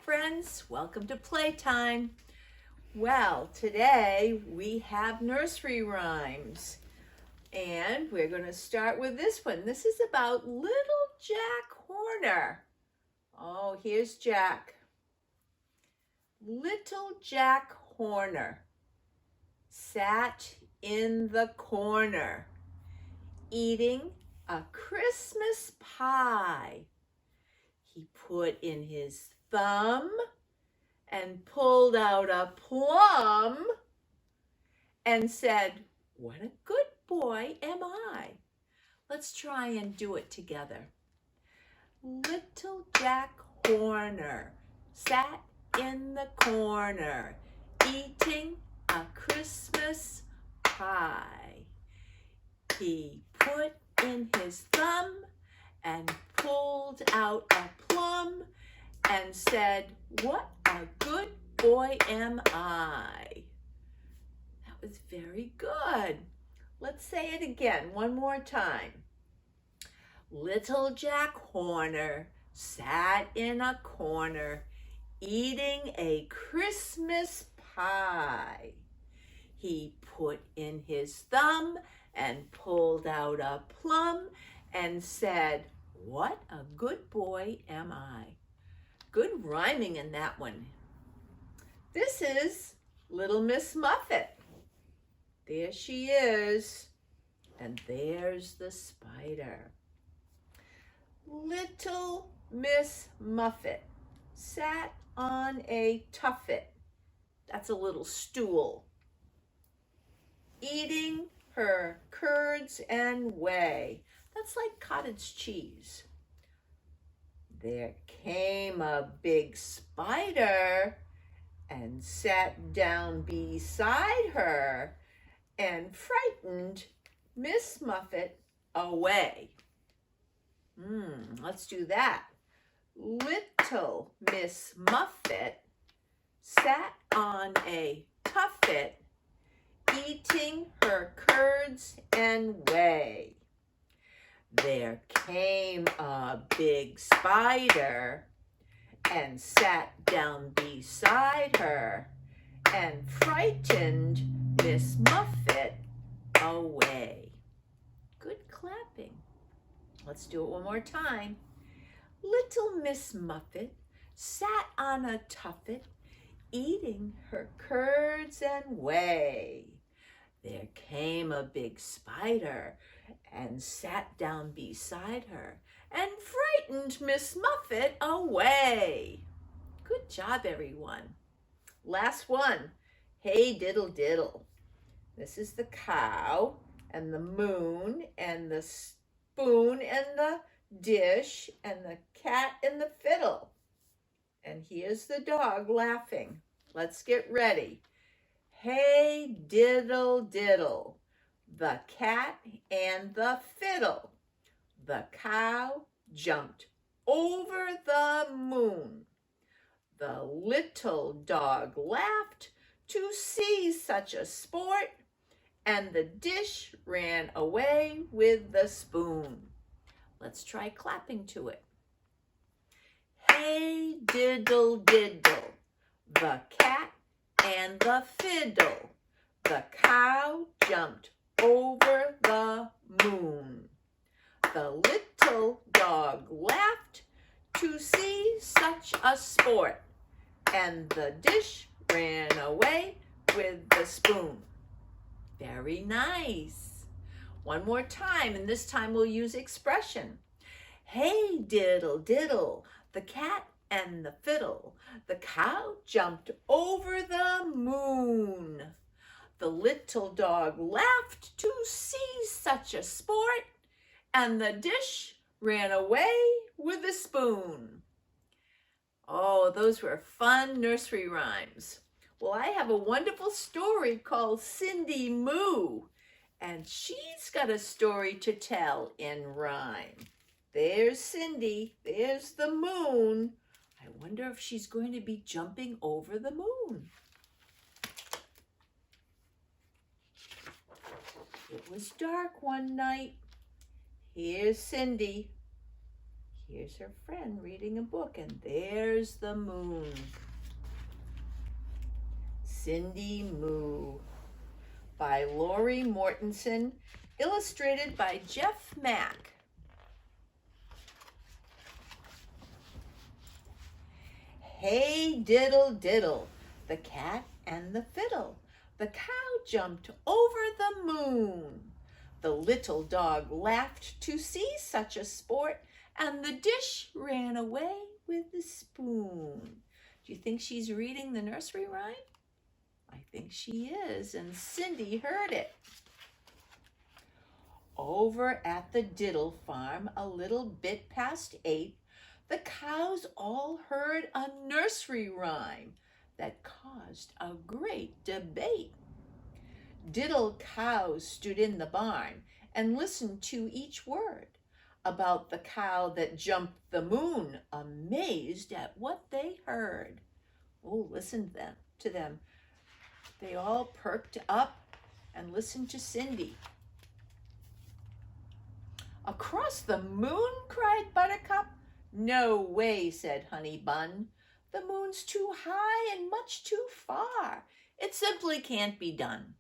friends. Welcome to Playtime. Well, today we have nursery rhymes. And we're going to start with this one. This is about little Jack Horner. Oh, here's Jack. Little Jack Horner sat in the corner eating a Christmas pie. He put in his thumb and pulled out a plum and said, "What a good boy am I." Let's try and do it together. Little Jack Horner sat in the corner eating a Christmas pie. He put in his thumb and pulled out a plum and said, "What a good boy am I." That was very good. Let's say it again one more time. Little Jack Horner sat in a corner eating a Christmas pie. He put in his thumb and pulled out a plum and said, "What a good boy am I." Good rhyming in that one. This is Little Miss Muffet. There she is, and there's the spider. Little Miss Muffet sat on a tuffet. That's a little stool, eating her curds and whey. That's like cottage cheese. There came a big spider and sat down beside her and frightened Miss Muffet away. Let's do that. Little Miss Muffet sat on a tuffet eating her curds and whey. There came a big spider and sat down beside her and frightened Miss Muffet away. Good clapping. Let's do it one more time. Little Miss Muffet sat on a tuffet eating her curds and whey. There came a big spider and sat down beside her and frightened Miss Muffet away. Good job, everyone. Last one. Hey, Diddle Diddle. This is the cow and the moon and the spoon and the dish and the cat and the fiddle. And here's the dog laughing. Let's get ready. Hey, Diddle Diddle, the cat and the fiddle. The cow jumped over the moon. The little dog laughed to see such a sport, and the dish ran away with the spoon. Let's try clapping to it. Hey, Diddle Diddle, the cat and the fiddle. The cow jumped over the moon. The little dog laughed to see such a sport, and the dish ran away with the spoon. Very nice. One more time, and this time we'll use expression. Hey, Diddle Diddle, the cat and the fiddle. The cow jumped over the moon. The little dog laughed to see such a sport, and the dish ran away with the spoon. Oh, those were fun nursery rhymes. Well, I have a wonderful story called Cindy Moo, and she's got a story to tell in rhyme. There's Cindy, there's the moon. I wonder if she's going to be jumping over the moon. It was dark one night. Here's Cindy. Here's her friend reading a book, and there's the moon. Cindy Moo by Lori Mortensen, illustrated by Jeff Mack. Hey, diddle, diddle, the cat and the fiddle. The cow jumped over the moon. The little dog laughed to see such a sport, and the dish ran away with the spoon. Do you think she's reading the nursery rhyme? I think she is, and Cindy heard it. Over at the Diddle farm, a little bit past 8, the cows all heard a nursery rhyme that caused a great debate. Diddle cows stood in the barn and listened to each word about the cow that jumped the moon, amazed at what they heard. Oh, listen to them. They all perked up and listened to Cindy. Across the moon, cried Buttercup. No way, said Honey Bun. The moon's too high and much too far. It simply can't be done.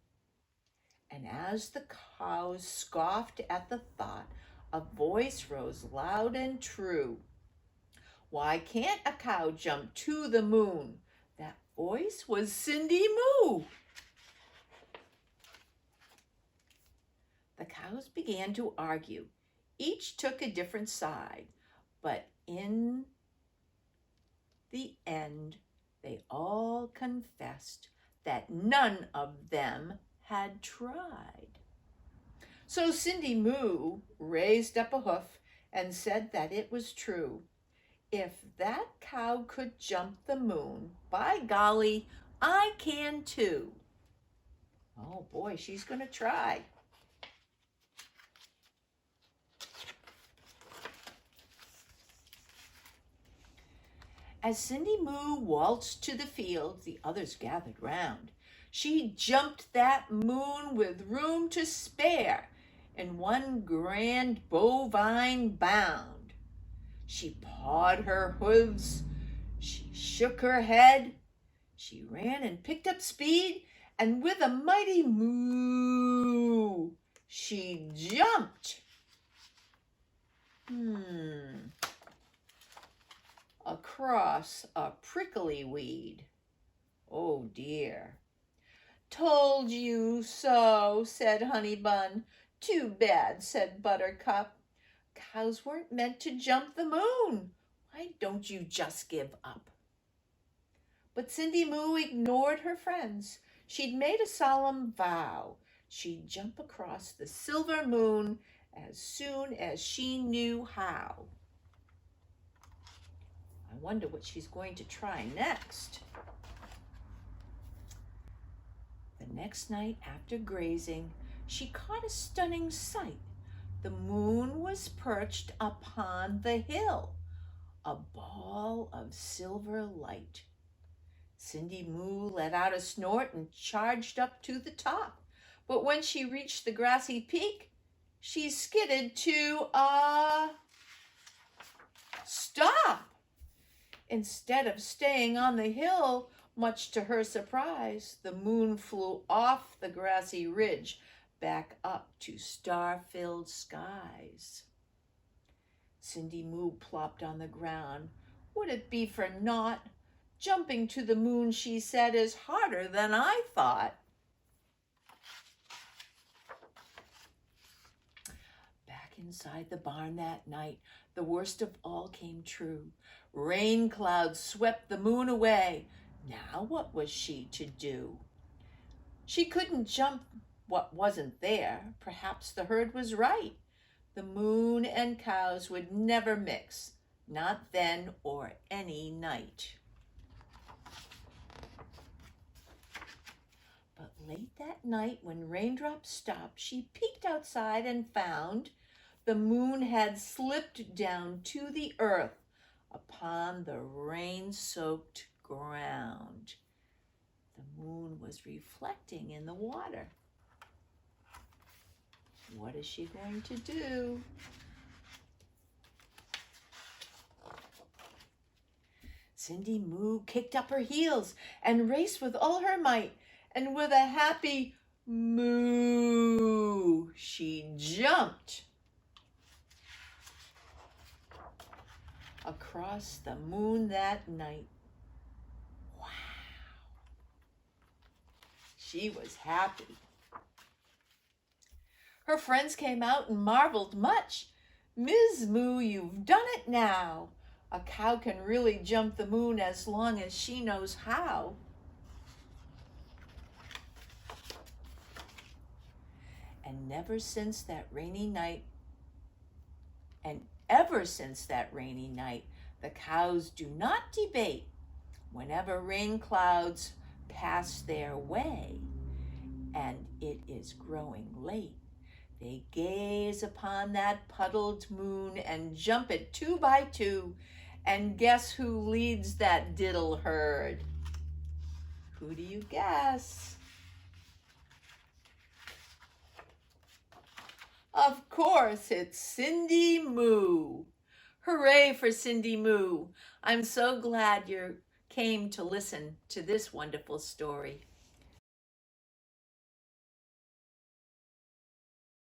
And as the cows scoffed at the thought, a voice rose loud and true. Why can't a cow jump to the moon? That voice was Cindy Moo. The cows began to argue. Each took a different side, but in the end, they all confessed that none of them had tried. So Cindy Moo raised up a hoof and said that it was true. If that cow could jump the moon, by golly, I can too. Oh boy, she's going to try. As Cindy Moo waltzed to the field, the others gathered round. She jumped that moon with room to spare in one grand bovine bound. She pawed her hooves, she shook her head, she ran and picked up speed, and with a mighty moo, she jumped. Across a prickly weed. Oh dear. Told you so, said Honey Bun. Too bad, said Buttercup. Cows weren't meant to jump the moon. Why don't you just give up? But Cindy Moo ignored her friends. She'd made a solemn vow. She'd jump across the silver moon as soon as she knew how. I wonder what she's going to try next. The next night after grazing, she caught a stunning sight. The moon was perched upon the hill, a ball of silver light. Cindy Moo let out a snort and charged up to the top. But when she reached the grassy peak, she skidded to a stop. Instead of staying on the hill, much to her surprise, the moon flew off the grassy ridge back up to star-filled skies. Cindy Moo plopped on the ground. Would it be for naught? Jumping to the moon, she said, is harder than I thought. Back inside the barn that night, the worst of all came true. Rain clouds swept the moon away. Now what was she to do? She couldn't jump what wasn't there. Perhaps the herd was right. The moon and cows would never mix, not then or any night. But late that night, when raindrops stopped, she peeked outside and found the moon had slipped down to the earth upon the rain-soaked ground. The moon was reflecting in the water. What is she going to do? Cindy Moo kicked up her heels and raced with all her might, and with a happy moo, she jumped across the moon that night. Wow! She was happy. Her friends came out and marveled much. "Ms. Moo, you've done it now. A cow can really jump the moon as long as she knows how." And ever since that rainy night, the cows do not debate. Whenever rain clouds pass their way, and it is growing late, they gaze upon that puddled moon and jump it 2 by 2. And guess who leads that diddle herd? Who do you guess? Of course, it's Cindy Moo. Hooray for Cindy Moo. I'm so glad you came to listen to this wonderful story.